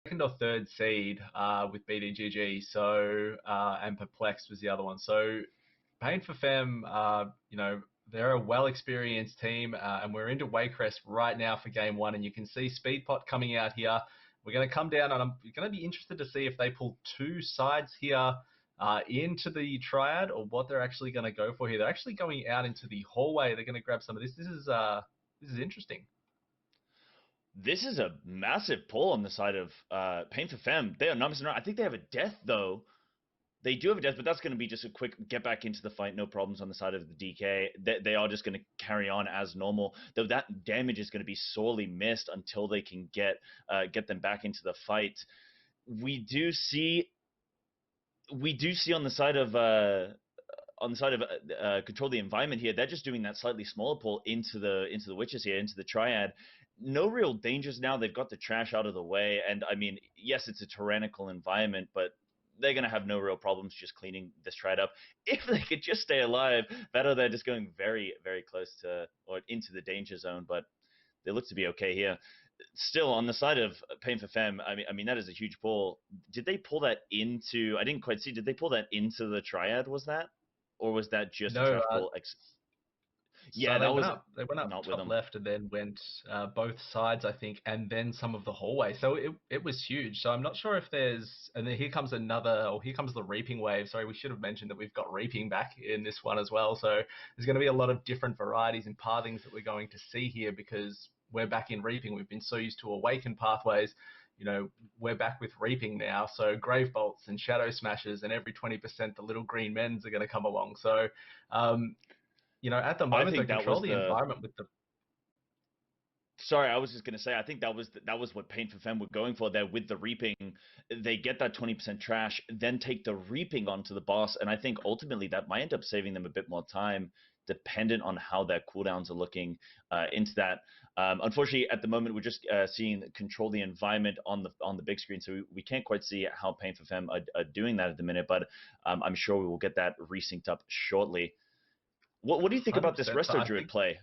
second or third seed with BDGG. So and Perplexed was the other one. So Pain for Fem, they're a well-experienced team, and we're into Waycrest right now for game one, and you can see Speedpot coming out here. We're going to come down, and I'm going to be interested to see if they pull two sides here into the triad, or what they're actually going to go for here. They're actually going out into the hallway. They're going to grab some of this. This is interesting. This is a massive pull on the side of Pain for Fem. They are not missing around. I think they have a death, though. They do have a death, but that's going to be just a quick get back into the fight, no problems on the side of the DK. They are just going to carry on as normal, though that damage is going to be sorely missed until they can get them back into the fight. We do see on the side of control the environment here. They're just doing that slightly smaller pull into the witches here, into the triad. No real dangers now. They've got the trash out of the way, and I mean, yes, it's a tyrannical environment, but they're going to have no real problems just cleaning this triad up. If they could just stay alive, better they're just going very, very close to or into the danger zone, but they look to be okay here. Still, on the side of Pain for Fem, I mean that is a huge pull. Did they pull that into? I didn't quite see. Did they pull that into the triad? Was that, or was that just a No, trash pull? so Yeah, that was they went up not with top them. left and then went both sides, I think, and then some of the hallway. So it was huge. So I'm not sure if there's, and then here comes here comes the reaping wave. Sorry, we should have mentioned that we've got reaping back in this one as well. So there's going to be a lot of different varieties and pathings that we're going to see here because we're back in reaping. We've been so used to awaken pathways. We're back with reaping now. So grave bolts and shadow smashes, and every 20% the little green men's are going to come along. So at the I moment, they think that control was the the. environment with the. Sorry, I was just going to say. I think that was what Pain for Fem were going for there with the reaping. They get that 20% trash, then take the reaping onto the boss, and I think ultimately that might end up saving them a bit more time, dependent on how their cooldowns are looking into that. Unfortunately, at the moment, we're just seeing control the environment on the big screen, so we can't quite see how Pain for Fem are doing that at the minute. But I'm sure we will get that resynced up shortly. What do you think about this 100%. So Resto Druid play?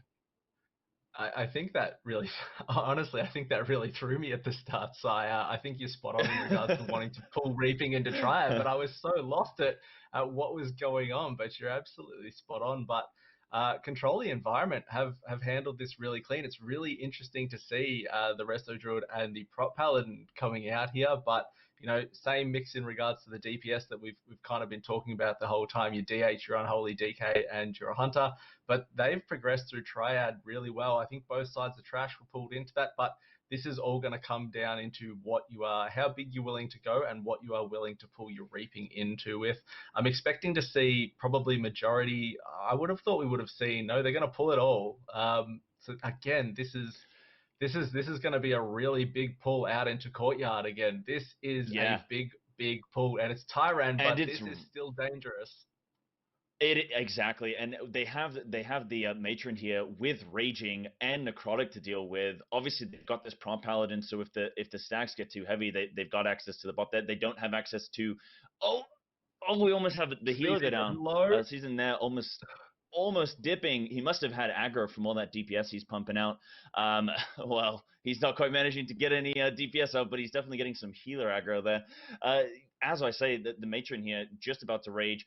I think that really, honestly, I think that really threw me at the start. So I think you're spot on in regards to wanting to pull reaping into triad, but I was so lost at what was going on. But you're absolutely spot on. But control the environment have handled this really clean. It's really interesting to see the Resto Druid and the Prop Paladin coming out here, but same mix in regards to the DPS that we've kind of been talking about the whole time. Your DH, your Unholy DK, and your Hunter, but they've progressed through Triad really well. I think both sides of trash were pulled into that, but this is all going to come down into how big you're willing to go and what you are willing to pull your reaping into with. I'm expecting to see probably majority. I would have thought we would have seen. No, they're going to pull it all. So again, this is going to be a really big pull out into courtyard again. This is Yeah, a big pull, and it's Tyran, and but it's this is still dangerous. it exactly, and they have the matron here with raging and necrotic to deal with. Obviously, they've got this prompt paladin, so if the stacks get too heavy, they've got access to the bot. That they don't have access to. Oh, we almost have the healer go Seizing it down. low. Season there almost dipping. He must have had aggro from all that DPS he's pumping out. Well, he's not quite managing to get any DPS out, but he's definitely getting some healer aggro there. As I say, the matron here just about to rage.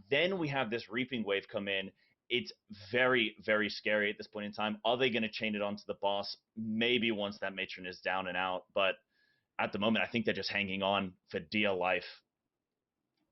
Then we have this reaping wave come in. It's very, very scary at this point in time. Are they going to chain it onto the boss? Maybe once that matron is down and out, but at the moment, I think they're just hanging on for dear life.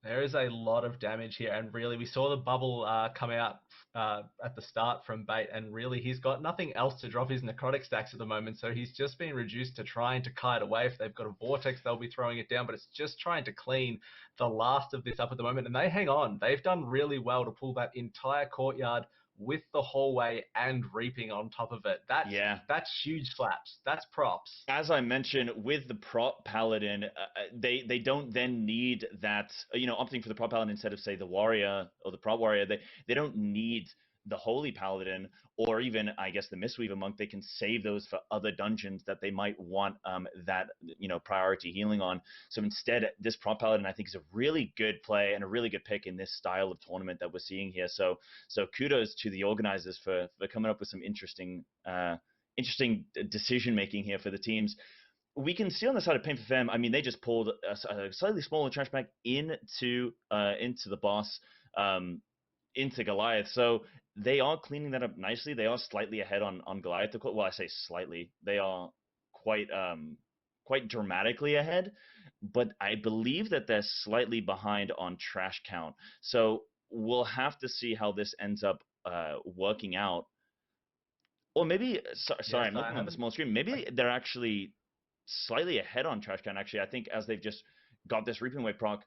There is a lot of damage here, and really, we saw the bubble come out at the start from Bait, and really, he's got nothing else to drop his necrotic stacks at the moment, so he's just been reduced to trying to kite away. If they've got a vortex, they'll be throwing it down, but it's just trying to clean the last of this up at the moment, and they hang on. They've done really well to pull that entire courtyard with the hallway and reaping on top of it. Yeah, That's huge slaps. That's props. as I mentioned, with the prop paladin, they don't then need that. Opting for the prop paladin instead of say the warrior or the prop warrior, they don't need the holy paladin or even I guess the mistweaver monk. They can save those for other dungeons that they might want that priority healing on. So instead, this prop paladin I think is a really good play and a really good pick in this style of tournament that we're seeing here. So kudos to the organizers for coming up with some interesting decision making here for the teams. we can see on the side of Pain for Femme, I mean, they just pulled a slightly smaller trash pack into the boss, um, into Goliath. So they are cleaning that up nicely. They are slightly ahead on Goliath. Well, I say slightly. They are quite dramatically ahead, but I believe that they're slightly behind on trash count. So we'll have to see how this ends up working out. Or maybe, sorry, Yes, I'm I looking on the haven't. small screen. I, Maybe they're actually slightly ahead on trash count. Actually, I think as they've just got this Reaping Wave proc,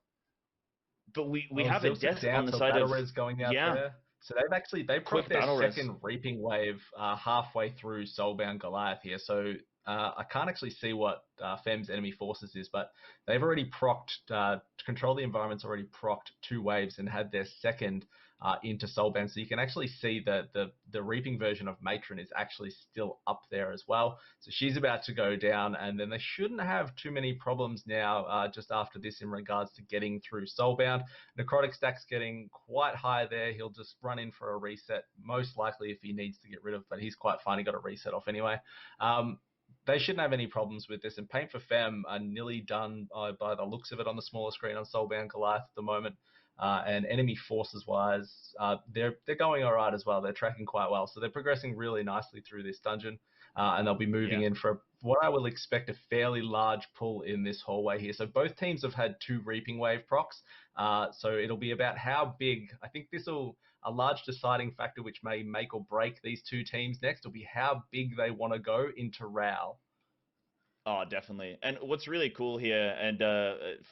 but we Oh, have a Zilch is death down, on the so side Battle of, Res going out yeah, there. So they proc quick their battle res. second Reaping Wave halfway through Soulbound Goliath here. So I can't actually see what Fem's enemy forces is, but they've already procced, to control the environment's already procced 2 waves and had their second into Soulbound. So you can actually see that the Reaping version of Matron is actually still up there as well. So she's about to go down, and then they shouldn't have too many problems now just after this in regards to getting through Soulbound. Necrotic stack's getting quite high there. He'll just run in for a reset, most likely if he needs to get rid of, but he's quite fine. He got a reset off anyway. They shouldn't have any problems with this, and Paint for Femme are nearly done by the looks of it on the smaller screen on Soulbound Goliath at the moment. And enemy forces wise, they're going all right as well. They're tracking quite well, so they're progressing really nicely through this dungeon, and they'll be moving Yeah. in for what I will expect a fairly large pull in this hallway here. So both teams have had 2 Reaping Wave procs, so it'll be about how big. I think this will a large deciding factor which may make or break these 2 teams next will be how big they want to go into Ral. Oh, definitely. And what's really cool here, and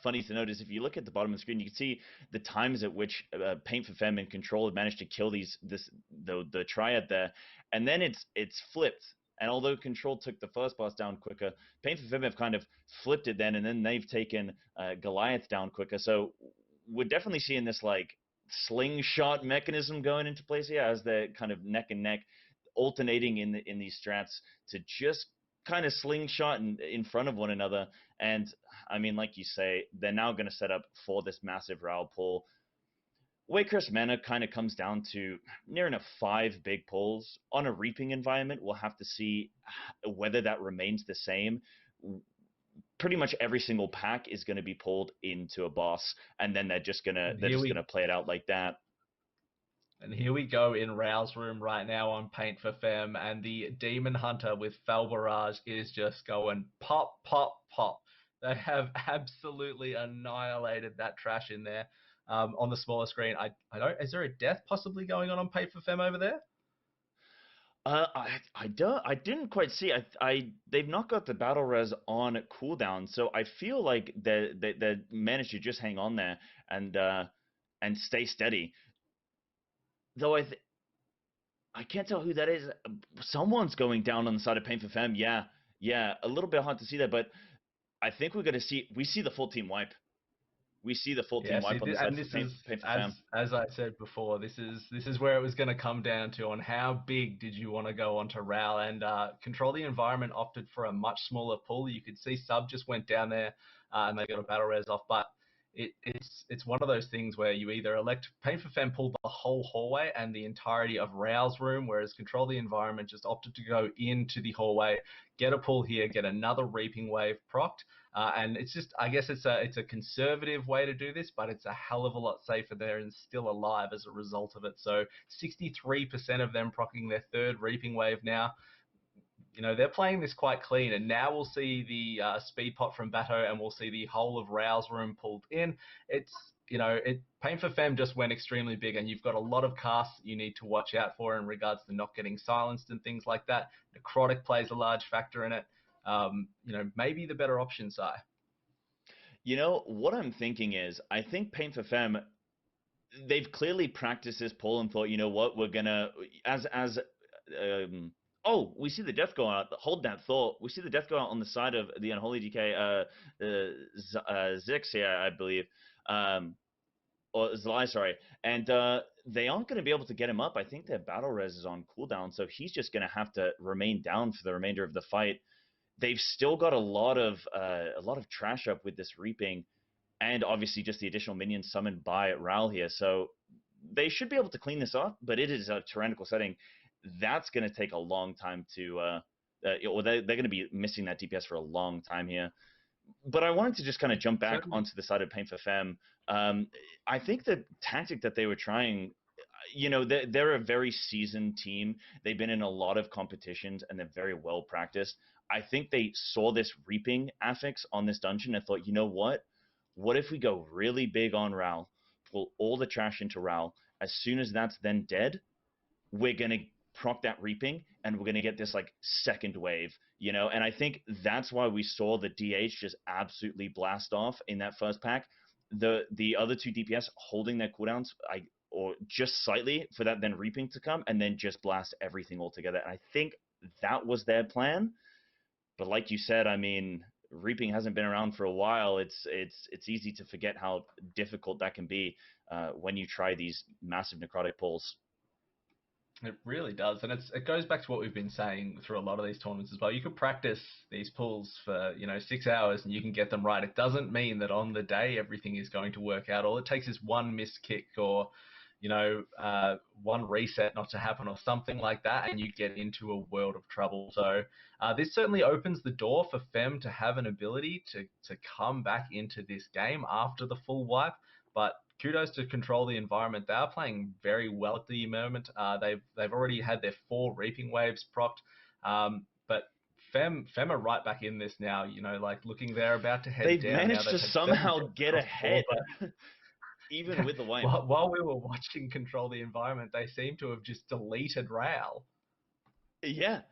funny to note, is if you look at the bottom of the screen, you can see the times at which Paint for Femme and Control have managed to kill the triad there, and then it's flipped. And although Control took the first boss down quicker, Paint for Femme have kind of flipped it then, and then they've taken Goliath down quicker. So we're definitely seeing this like slingshot mechanism going into place here as they're kind of neck and neck, alternating in these strats to just kind of slingshot in front of one another. And I mean, like you say, they're now going to set up for this massive Ral pull. Waycrest mana kind of comes down to near enough 5 big pulls on a reaping environment. We'll have to see whether that remains the same. Pretty much every single pack is going to be pulled into a boss, and then they're just And gonna play it out like that. And here we go in Rao's room right now on Paint for Femme, and the Demon Hunter with Fel Barrage is just going pop, pop, pop. They have absolutely annihilated that trash in there. On the smaller screen, I don't. Is there a death possibly going on Paint for Femme over there? I didn't quite see. They've not got the battle res on cooldown, so I feel like they managed to just hang on there and stay steady. Though I can't tell who that is. Someone's going down on the side of Pain for Femme. Yeah, yeah, a little bit hard to see that, but I think we see the full team wipe. We see the full Yeah, team see, wipe on the side and for this is Pain for Femme. as I said before, this is where it was going to come down to on how big did you want to go onto Ral, and Control the Environment opted for a much smaller pool. You could see Sub just went down there and they got a battle res off, but it's one of those things where you either elect Pain for Femme pulled the whole hallway and the entirety of Ral's room, whereas Control the Environment just opted to go into the hallway, get a pull here, get another Reaping Wave procced. And it's just, I guess it's a conservative way to do this, but it's a hell of a lot safer there and still alive as a result of it. So 63% of them proccing their 3rd Reaping Wave now. You know, they're playing this quite clean, and now we'll see the speed pot from Bato, and we'll see the whole of Rao's room pulled in. It's, Pain for Femme just went extremely big, and you've got a lot of casts that you need to watch out for in regards to not getting silenced and things like that. Necrotic plays a large factor in it. Maybe the better option, Si. What I'm thinking is, I think Pain for Femme, they've clearly practiced this pull and thought, you know what, we're gonna oh, we see the death go out. Hold that thought. We see the death go out on the side of the Unholy DK, Zix here, I believe, or Zlai, sorry, and they aren't going to be able to get him up. I think their battle res is on cooldown, so he's just going to have to remain down for the remainder of the fight. They've still got a lot of trash up with this reaping, and obviously just the additional minions summoned by Ral here. So they should be able to clean this up, but it is a tyrannical setting. That's going to take a long time to or they're going to be missing that DPS for a long time here. But I wanted to just kind of jump back Certainly. onto the side of Pain for Fem. I think the tactic that they were trying, they're a very seasoned team. They've been in a lot of competitions and they're very well practiced. I think they saw this reaping affix on this dungeon and thought, you know what? What if we go really big on Ral, pull all the trash into Ral? As soon as that's then dead, we're going to proc that reaping and we're going to get this like second wave, and I think that's why we saw the DH just absolutely blast off in that first pack. The other two DPS holding their cooldowns, or just slightly for that then reaping to come and then just blast everything altogether. And I think that was their plan. But like you said, I mean, reaping hasn't been around for a while. It's easy to forget how difficult that can be when you try these massive necrotic pulls. It really does, and it goes back to what we've been saying through a lot of these tournaments as well. You could practice these pulls for 6 hours and you can get them right. It doesn't mean that on the day everything is going to work out. All it takes is one missed kick or one reset not to happen or something like that, and you get into a world of trouble. So this certainly opens the door for Fem to have an ability to come back into this game after the full wipe, but kudos to Control the Environment. They are playing very well at the moment. They've already had their 4 reaping waves procced, but Fem are right back in this now. Like looking, they're about to head They've down now. managed They've to had 7 somehow deaths get across the board, ahead, but even with the wipe. while we were watching Control the Environment, they seem to have just deleted Ral. Yeah,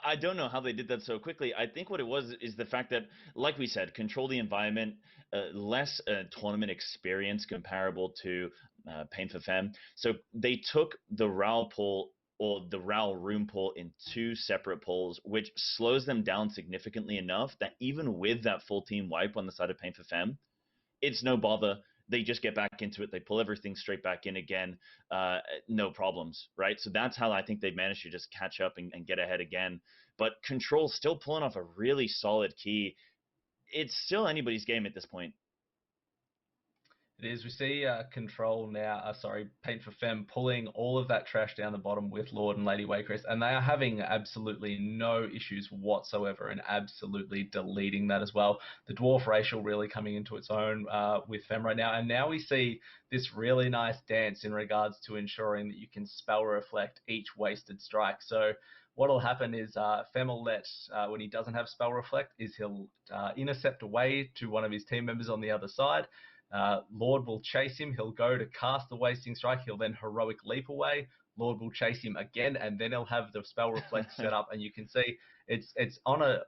I don't know how they did that so quickly. I think what it was is the fact that, like we said, Control the Environment, less tournament experience comparable to Pain for Fem. So they took the Ral pull or the Ral room pull in 2 separate pulls, which slows them down significantly enough that even with that full team wipe on the side of Pain for Fem, it's no bother. They just get back into it. They pull everything straight back in again. No problems, right? So that's how I think they've managed to just catch up and get ahead again. But Control still pulling off a really solid key. It's still anybody's game at this point. It is. We see Control now, Paint for Fem pulling all of that trash down the bottom with Lord and Lady Waycrest, and they are having absolutely no issues whatsoever and absolutely deleting that as well. The Dwarf racial really coming into its own with Fem right now, and now we see this really nice dance in regards to ensuring that you can spell reflect each wasted strike. So what'll happen is Fem will let, when he doesn't have spell reflect, is he'll intercept away to one of his team members on the other side. Lord will chase him. He'll go to cast the Wasting Strike. He'll then Heroic Leap away. Lord will chase him again, and then he'll have the Spell Reflect set up. And you can see it's on a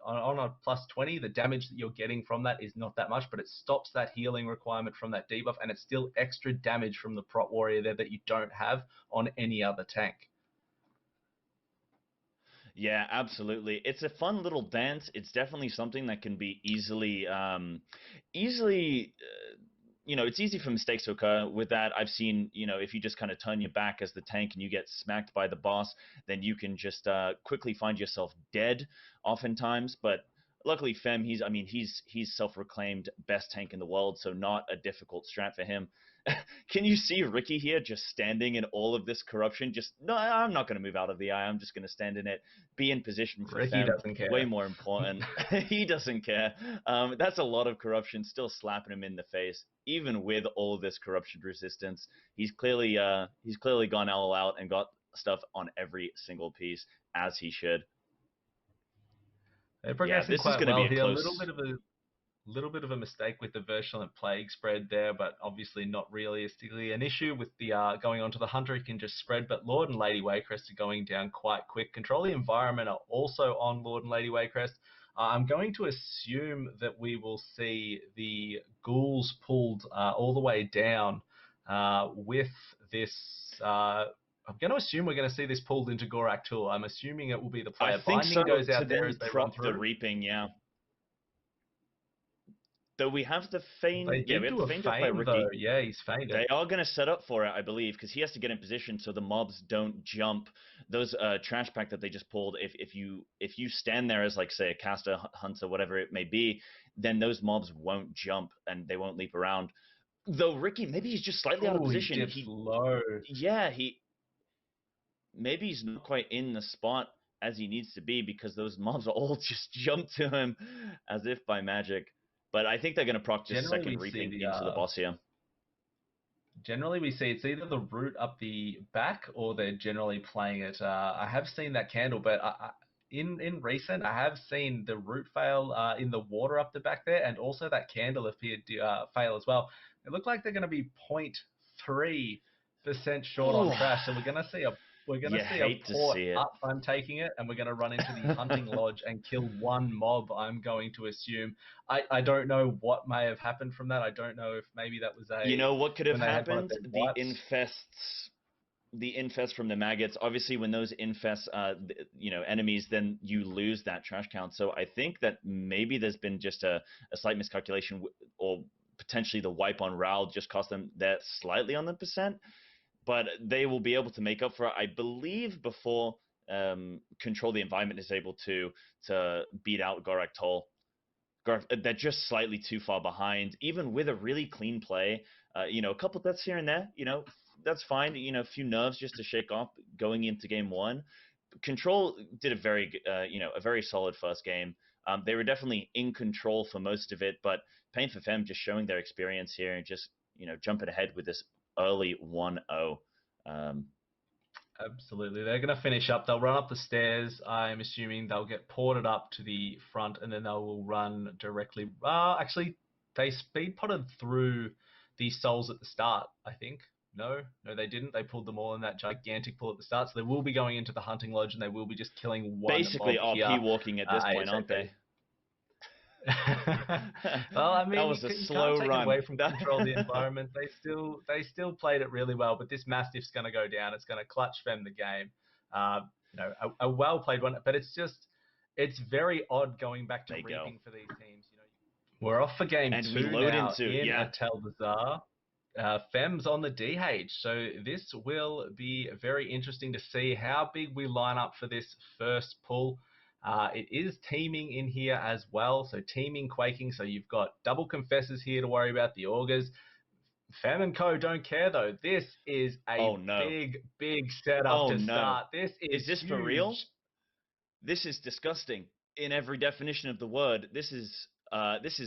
plus 20. The damage that you're getting from that is not that much, but it stops that healing requirement from that debuff, and it's still extra damage from the Prot Warrior there that you don't have on any other tank. Yeah, absolutely. It's a fun little dance. It's definitely something that can be easily, it's easy for mistakes to occur with that. I've seen, if you just kind of turn your back as the tank and you get smacked by the boss, then you can just quickly find yourself dead oftentimes. But luckily, Fem, he's self-proclaimed best tank in the world, so not a difficult strat for him. Can you see Ricky here just standing in all of this corruption? Just, no, I'm not going to move out of the eye. I'm just going to stand in it, be in position for Ricky Fem. doesn't care. Way more important. He doesn't care. That's a lot of corruption still slapping him in the face, even with all of this corruption resistance. He's clearly gone all out and got stuff on every single piece, as he should. They're Yeah, progressing this is quite going to be well a here. close. A little bit of a mistake with the Virulent Plague spread there, but obviously not realistically an issue with the going on to the Hunter. He can just spread, but Lord and Lady Waycrest are going down quite quick. Control the Environment are also on Lord and Lady Waycrest. I'm going to assume that we will see the ghouls pulled all the way down with this. I'm going to assume we're going to see this pulled into Gorak Tool. I'm assuming it will be the I player. think so, Binding goes to out there then as they run prop the through. reaping, yeah. Though we have the feign, They yeah, we did have do the a feign death by feign though. Ricky. Yeah, he's feigned They it. are going to set up for it, I believe, because he has to get in position so the mobs don't jump. Those trash pack that they just pulled, if you stand there as, like, say, a caster, hunter, whatever it may be, then those mobs won't jump and they won't leap around. Though Ricky, maybe he's just slightly out of Oh, he position. dips low. Yeah, maybe he's not quite in the spot as he needs to be because those mobs all just jump to him as if by magic. But I think they're going to proc just Generally, second we see reaping into the boss here. generally we see it's either the root up the back or they're generally playing it. I have seen that candle, but in recent I have seen the root fail in the water up the back there, and also that candle appeared to fail as well. It looked like they're going to be 0.3% short on Ooh, trash, so we're you gonna see a hate to port see it. up. I'm taking it, and we're gonna run into the hunting lodge and kill one mob. I'm going to assume. I don't know what may have happened from that. I don't know if maybe that was You a know what could have when they had one of happened? their wipes. The infest from the maggots. Obviously, when those infest, enemies, then you lose that trash count. So I think that maybe there's been just a slight miscalculation, or potentially the wipe on Ral just cost them that slightly on the percent. But they will be able to make up for it, I believe, before Control the Environment is able to beat out Gorak Toll. They're just slightly too far behind, even with a really clean play. A couple deaths here and there, that's fine. A few nerves just to shake off going into game one. Control did a very solid first game. They were definitely in control for most of it, but Pain for Fem just showing their experience here and just, jumping ahead with this early 1-0. Absolutely. They're going to finish up. They'll run up the stairs. I'm assuming they'll get ported up to the front, and then they will run directly. Actually, they speed potted through the souls at the start, I think. No, they didn't. They pulled them all in that gigantic pull at the start. So they will be going into the hunting lodge, and they will be just killing one Basically mob here RP walking at this point, aren't ASAP. they? Well, I That mean, was a you can't slow take it run. away from Control the Environment. They still played it really well, but this Mastiff's going to go down. It's going to clutch Fem the game. Uh, a well played one, but it's very odd going back to They go. reaping for these teams. We're off for game And we two load now into, in yeah. a Tel Bazaar. Fem's on the DH, so this will be very interesting to see how big we line up for this first pull. It is teaming in here as well, so teaming quaking. So you've got double confessors here to worry about, the augurs. Fem and Co don't care though. This is a big setup Oh to no. start. This is this huge. For real? This is disgusting in every definition of the word. This is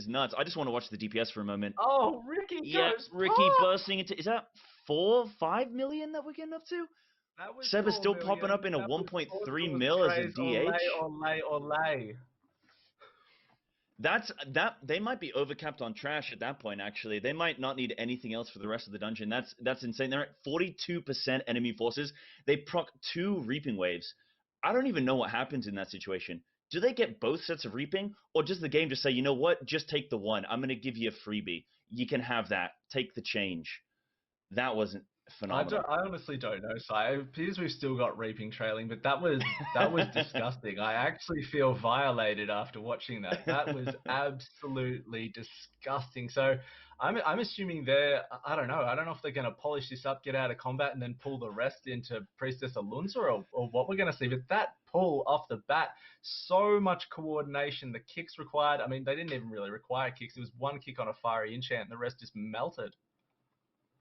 nuts. I just want to watch the DPS for a moment. Oh, Ricky goes Ricky pop! bursting into, is that 4-5 million that we're getting up to? That was Seb is 4 still popping million. up in a That was 1.3 Portugal's mil as a trays. DH. Olay. That they might be overcapped on trash at that point. Actually, they might not need anything else for the rest of the dungeon. That's insane. They're at 42% enemy forces. They proc 2 reaping waves. I don't even know what happens in that situation. Do they get both sets of reaping, or does the game just say, you know what, just take the one? I'm going to give you a freebie. You can have that. Take the change. That wasn't phenomenal. I honestly don't know. So it appears we've still got reaping trailing, but that was disgusting. I actually feel violated after watching that. That was absolutely disgusting. So I'm assuming I don't know. I don't know if they're going to polish this up, get out of combat, and then pull the rest into Priestess Alunza, or what we're going to see. But that pull off the bat, so much coordination. The kicks required. I mean, they didn't even really require kicks. It was one kick on a fiery enchant, and the rest just melted.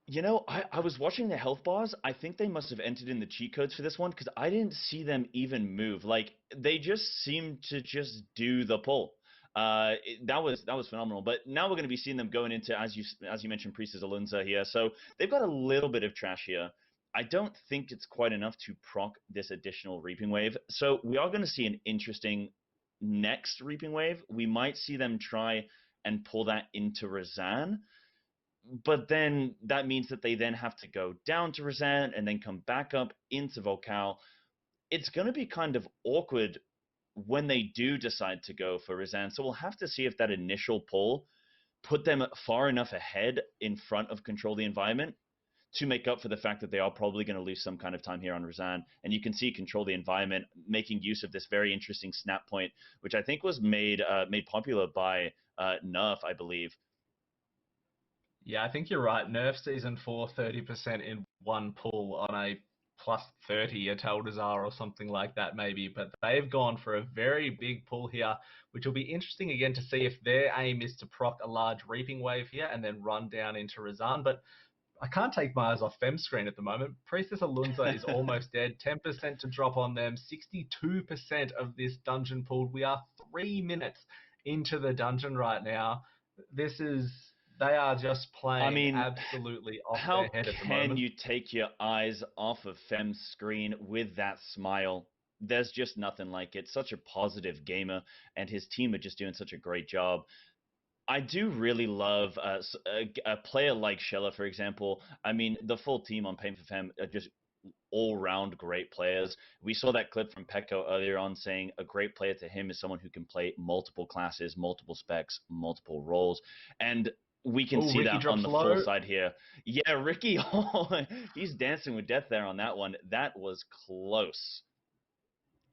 I was watching the health bars. I think they must have entered in the cheat codes for this one because I didn't see them even move. Like, they just seemed to just do the pull. That was phenomenal. But now we're going to be seeing them going into, as you mentioned, Priestess Alunza here. So they've got a little bit of trash here. I don't think it's quite enough to proc this additional reaping wave. So we are going to see an interesting next reaping wave. We might see them try and pull that into Razan. But then that means that they then have to go down to Razan and then come back up into Volcal. It's going to be kind of awkward when they do decide to go for Razan. So we'll have to see if that initial pull put them far enough ahead in front of Control the Environment to make up for the fact that they are probably going to lose some kind of time here on Razan. And you can see Control the Environment making use of this very interesting snap point, which I think was made popular by Nerf, I believe. Yeah, I think you're right. Nerf Season 4, 30% in one pull on a plus 30 at Eldazar or something like that maybe. But they've gone for a very big pull here, which will be interesting again to see if their aim is to proc a large reaping wave here and then run down into Razan. But I can't take my eyes off Fem's screen at the moment. Priestess Alunza is almost dead. 10% to drop on them. 62% of this dungeon pulled. We are 3 minutes into the dungeon right now. They are just I playing mean, absolutely off their how head at the can moment. you take your eyes off of Fem's screen with that smile? There's just nothing like it. Such a positive gamer, and his team are just doing such a great job. I do really love a player like Shella, for example. I mean, the full team on Pain for Fem are just all-round great players. We saw that clip from Pecco earlier on saying a great player to him is someone who can play multiple classes, multiple specs, multiple roles. And we can Oh, see Ricky that on drops the full low. side here. Yeah, Ricky, he's dancing with death there on that one. That was close,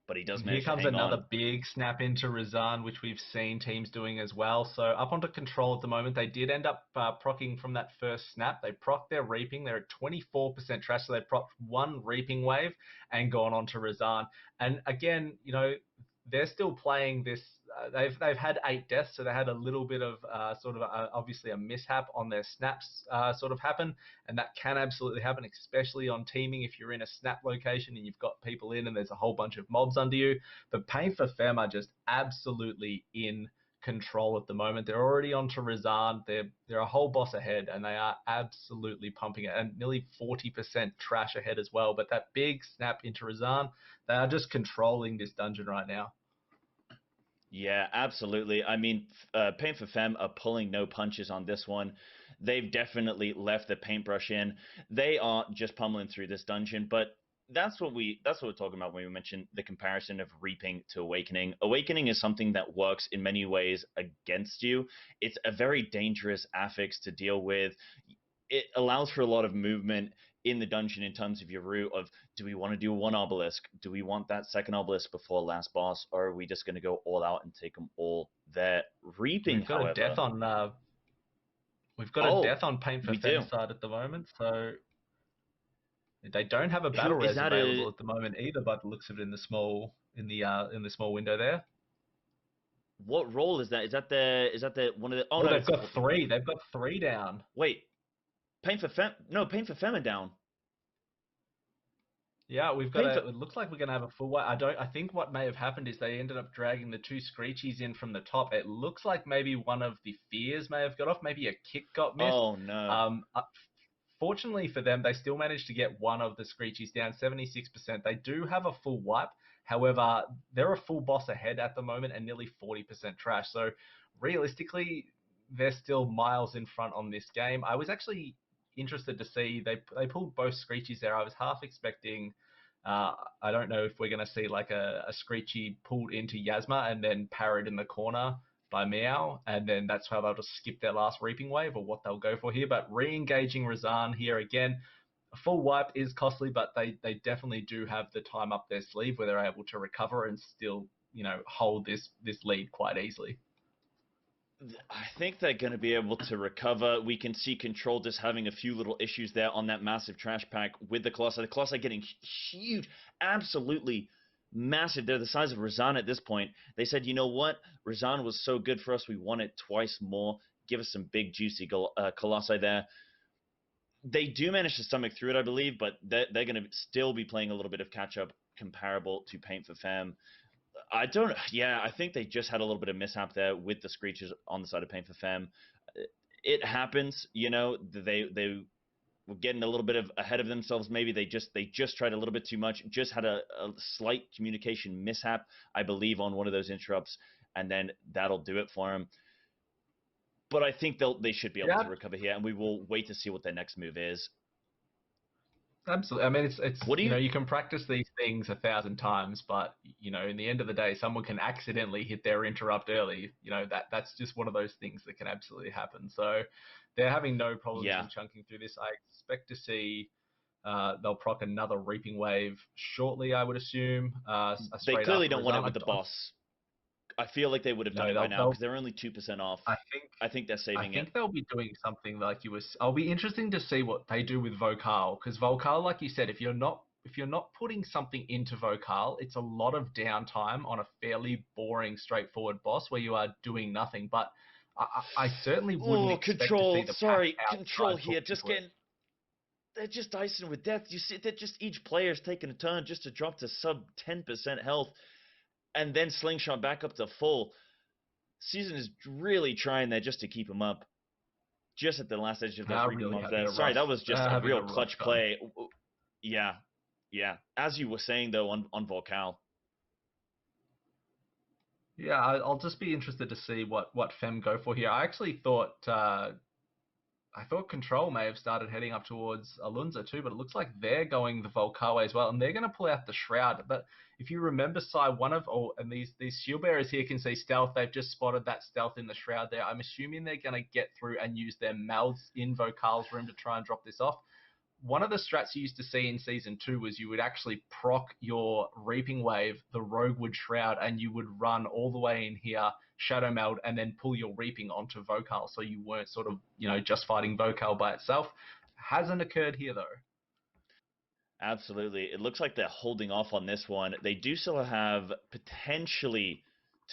but he does And here manage to comes hang on. another big snap into Razan, which we've seen teams doing as well. So up onto control at the moment. They did end up procking from that first snap. They procced their reaping. They're at 24% trash, so they procced one reaping wave and gone on to Razan. And again, they're still playing this. They've had 8 deaths, so they had a little bit of obviously a mishap on their snaps sort of happen, and that can absolutely happen, especially on teaming if you're in a snap location and you've got people in and there's a whole bunch of mobs under you. But Pain for Fem are just absolutely in control at the moment. They're already on to Razan. They're a whole boss ahead, and they are absolutely pumping it, and nearly 40% trash ahead as well. But that big snap into Razan, they are just controlling this dungeon right now. Yeah, absolutely. I mean, Paint for Femme are pulling no punches on this one. They've definitely left the paintbrush in. They are just pummeling through this dungeon, but that's what we're talking about when we mention the comparison of Reaping to Awakening. Awakening is something that works in many ways against you. It's a very dangerous affix to deal with. It allows for a lot of movement in the dungeon in terms of your route of, do we want to do one obelisk? Do we want that second obelisk before last boss? Or are we just going to go all out and take them all there? Reaping, We've got a however. death on Oh, Paint for we do. Fem side at the moment, so they don't have a Who battle is res that? available at the moment either, by the looks of it in the small window there. What role is that? Is that the one of the? Oh Oh, no, they've it's a got full team. three. They've got three down. Wait, Paint for Fem? No, Paint for Femme down. Yeah, we've got Paint a. for. It looks like we're gonna have a full white. I think what may have happened is they ended up dragging the two Screechies in from the top. It looks like maybe one of the Fears may have got off. Maybe a kick got missed. Oh no. Um, uh, Fortunately for them, they still managed to get one of the Screechies down, 76%. They do have a full wipe. However, they're a full boss ahead at the moment and nearly 40% trash. So realistically, they're still miles in front on this game. I was actually interested to see they pulled both Screechies there. I was half expecting. I don't know if we're going to see like a Screechy pulled into Yasma and then parried in the corner by Meow, and then that's how they'll just skip their last Reaping Wave or what they'll go for here. But re-engaging Razan here again, a full wipe is costly, but they definitely do have the time up their sleeve where they're able to recover and still, hold this lead quite easily. I think they're going to be able to recover. We can see Control just having a few little issues there on that massive trash pack with the Colossi. The Colossi getting huge, absolutely massive. They're the size of Razan at this point. They said, you know what? Razan was so good for us. We want it twice more. Give us some big, juicy Colossi there. They do manage to stomach through it, I believe, but they're going to still be playing a little bit of catch-up comparable to Paint for Femme. I don't. Yeah, I think they just had a little bit of mishap there with the Screechers on the side of Pain for Femme. It happens, They were getting a little bit ahead of themselves. Maybe they just tried a little bit too much. Just had a slight communication mishap, I believe, on one of those interrupts, and then that'll do it for them. But I think they should be able to recover here, and we will wait to see what their next move is. Absolutely. I mean, it's What do you? you can practice these things 1,000 times, but in the end of the day, someone can accidentally hit their interrupt early. That's just one of those things that can absolutely happen. So they're having no problems Yeah, in chunking through this. I expect to see they'll proc another Reaping Wave shortly, I would assume. they Straight clearly after don't want it Razan. with the boss. I feel like they would have done No, it by now they'll because they're only 2% off. I think I think they're I saving it. think they'll be doing something like you was. I'll be interesting to see what they do with Vocal, because Vocal, like you said, if you're not putting something into Vocal, it's a lot of downtime on a fairly boring, straightforward boss where you are doing nothing. But I certainly wouldn't Oh, expect to see Control. the pack Sorry, Control outside here. put Just into it. getting they're just dicing with death. You see, that just each player's taking a turn just to drop to sub 10% health, and then slingshot back up to full. Season is really trying there just to keep him up, just at the last edge of those reaping Really mobs having there. a Sorry, rough, that was just a having real a rough clutch time. play. Yeah, yeah. As you were saying though on Volcal. Yeah, I'll just be interested to see what Fem go for here. I actually thought Control may have started heading up towards Alunza too, but it looks like they're going the Volcawe as well, and they're going to pull out the Shroud. But if you remember, Sai, and these shield bearers here can see stealth. They've just spotted that stealth in the Shroud there. I'm assuming they're going to get through and use their mouths in Vocal's room to try and drop this off. One of the strats you used to see in season 2 was you would actually proc your Reaping Wave, the Roguewood Shroud, and you would run all the way in here, Shadow Meld, and then pull your Reaping onto Vocal, so you weren't sort of, just fighting Vocal by itself. Hasn't occurred here though. Absolutely. It looks like they're holding off on this one. They do still have potentially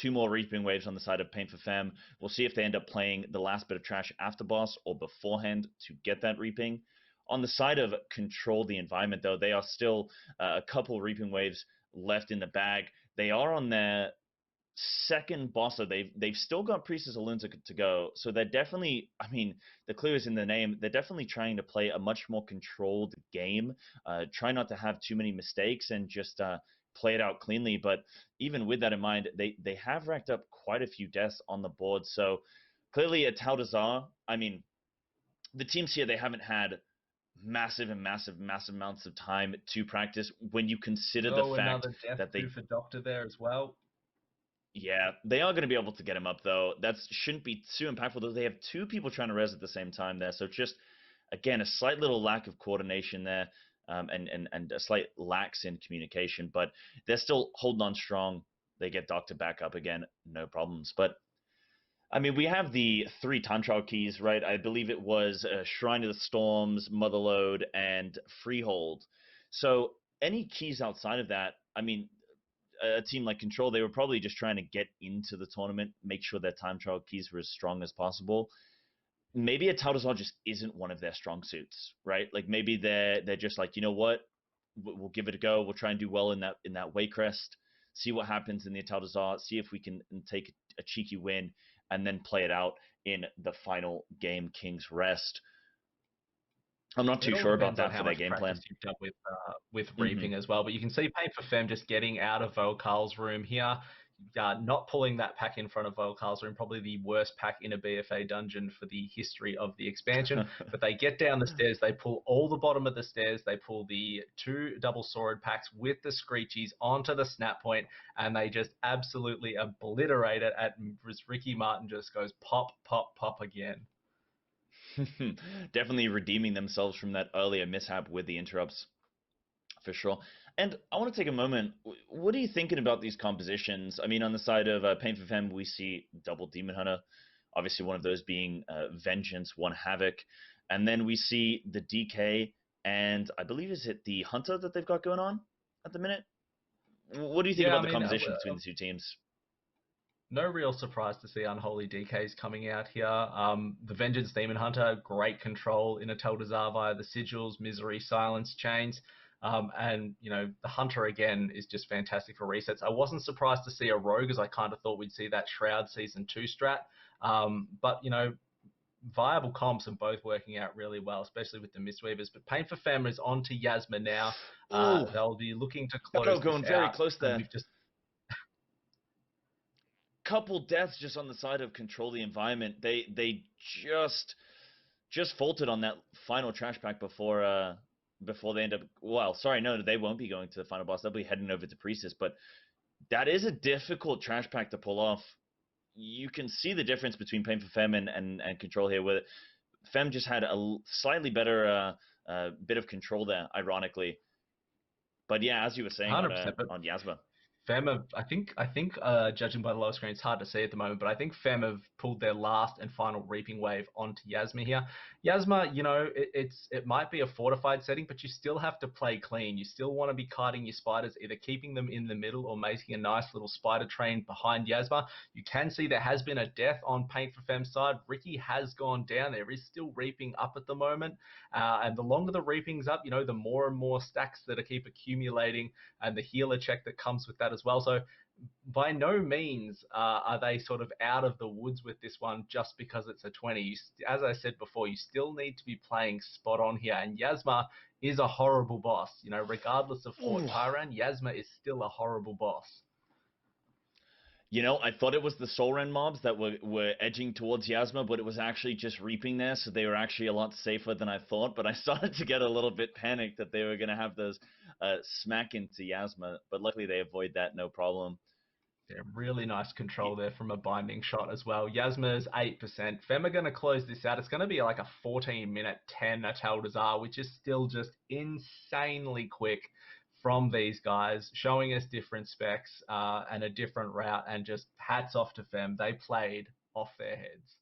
two more Reaping Waves on the side of Pain for Femme. We'll see if they end up playing the last bit of trash after boss or beforehand to get that Reaping. On the side of Control the Environment, though, they are still a couple Reaping Waves left in the bag. They are on their second boss, so they've still got Priestess Alunza to go. So they're definitely, I mean, the clue is in the name. They're definitely trying to play a much more controlled game. Try not to have too many mistakes and just play it out cleanly. But even with that in mind, they have racked up quite a few deaths on the board. So clearly at Taldazar, I mean, the teams here, they haven't had massive and massive amounts of time to practice when you consider the Oh, fact another death that too they for Doctor there as well. yeah, they are going to be able to get him up though. That shouldn't be too impactful though. They have two people trying to res at the same time there, so just again a slight little lack of coordination there, and a slight lax in communication. But they're still holding on strong. They get Doctor back up again, no problems. But I mean, we have the three time trial keys, right? I believe it was Shrine of the Storms, Motherlode, and Freehold. So any keys outside of that, I mean, a team like Control, they were probably just trying to get into the tournament, make sure their time trial keys were as strong as possible. Maybe a Taldazar just isn't one of their strong suits, right? Like maybe they're just like, you know what, we'll give it a go. We'll try and do well in that Waycrest, see what happens in the Taldazar, see if we can take a cheeky win, and then play it out in the final game, King's Rest. I'm not It too all sure about depends on that how for their much game practice plan. you've done with Hmm reaping as well. But you can see Pain for Fem just getting out of Vokal's room here, not pulling that pack in front of Vokal's room, probably the worst pack in a BFA dungeon for the history of the expansion. But they get down the stairs, they pull all the bottom of the stairs, they pull the two double sword packs with the Screechies onto the snap point, and they just absolutely obliterate it. At Ricky Martin just goes pop, pop, pop again. Definitely redeeming themselves from that earlier mishap with the interrupts, for sure. And I want to take a moment. What are you thinking about these compositions? I mean, on the side of Pain for Femme, we see double Demon Hunter, obviously one of those being Vengeance, one Havoc, and then we see the DK, and I believe is it the Hunter that they've got going on at the minute? What do you think Yeah, about I the mean, composition between the two teams? no real surprise to see Unholy DKs coming out here. The Vengeance Demon Hunter, great control in a Teldazar via the sigils, misery, silence, chains. And, the Hunter again is just fantastic for resets. I wasn't surprised to see a Rogue, as I kind of thought we'd see that Shroud Season 2 strat. But, viable comps and both working out really well, especially with the Mistweavers. But Pain for Femme is on to Yasma now. Ooh, They'll be looking to Shadow close this going very out. close And there. we've just Couple deaths just on the side of Control the Environment. They just faltered on that final trash pack before they end up. Well, sorry, no, they won't be going to the final boss. They'll be heading over to Priestess, but that is a difficult trash pack to pull off. You can see the difference between Pain for Femme and Control here, where Femme just had a slightly better bit of control there, ironically. But yeah, as you were saying 100%. But on Yasma. Fem have, judging by the lower screen, it's hard to see at the moment, but I think Fem have pulled their last and final reaping wave onto Yasma here. Yasma, it might be a fortified setting, but you still have to play clean. You still want to be kiting your spiders, either keeping them in the middle or making a nice little spider train behind Yasma. You can see there has been a death on Paint for Fem's side. Ricky has gone down. There is still reaping up at the moment, and the longer the reaping's up, the more and more stacks that keep accumulating, and the healer check that comes with that as well. So by no means are they sort of out of the woods with this one just because it's a 20. As I said before, you still need to be playing spot on here. And Yasma is a horrible boss. Regardless of Fort Ooh. Tyran, Yasma is still a horrible boss. I thought it was the Solren mobs that were edging towards Yasma, but it was actually just reaping there, so they were actually a lot safer than I thought. But I started to get a little bit panicked that they were going to have those smack into Yasma, but luckily they avoid that, no problem. Yeah, really nice control there from a binding shot as well. Yasma's 8%. Fem are going to close this out. It's going to be like a 14-minute 10 Atal Dazar, which is still just insanely quick from these guys, showing us different specs and a different route. And just hats off to Fem. They played off their heads.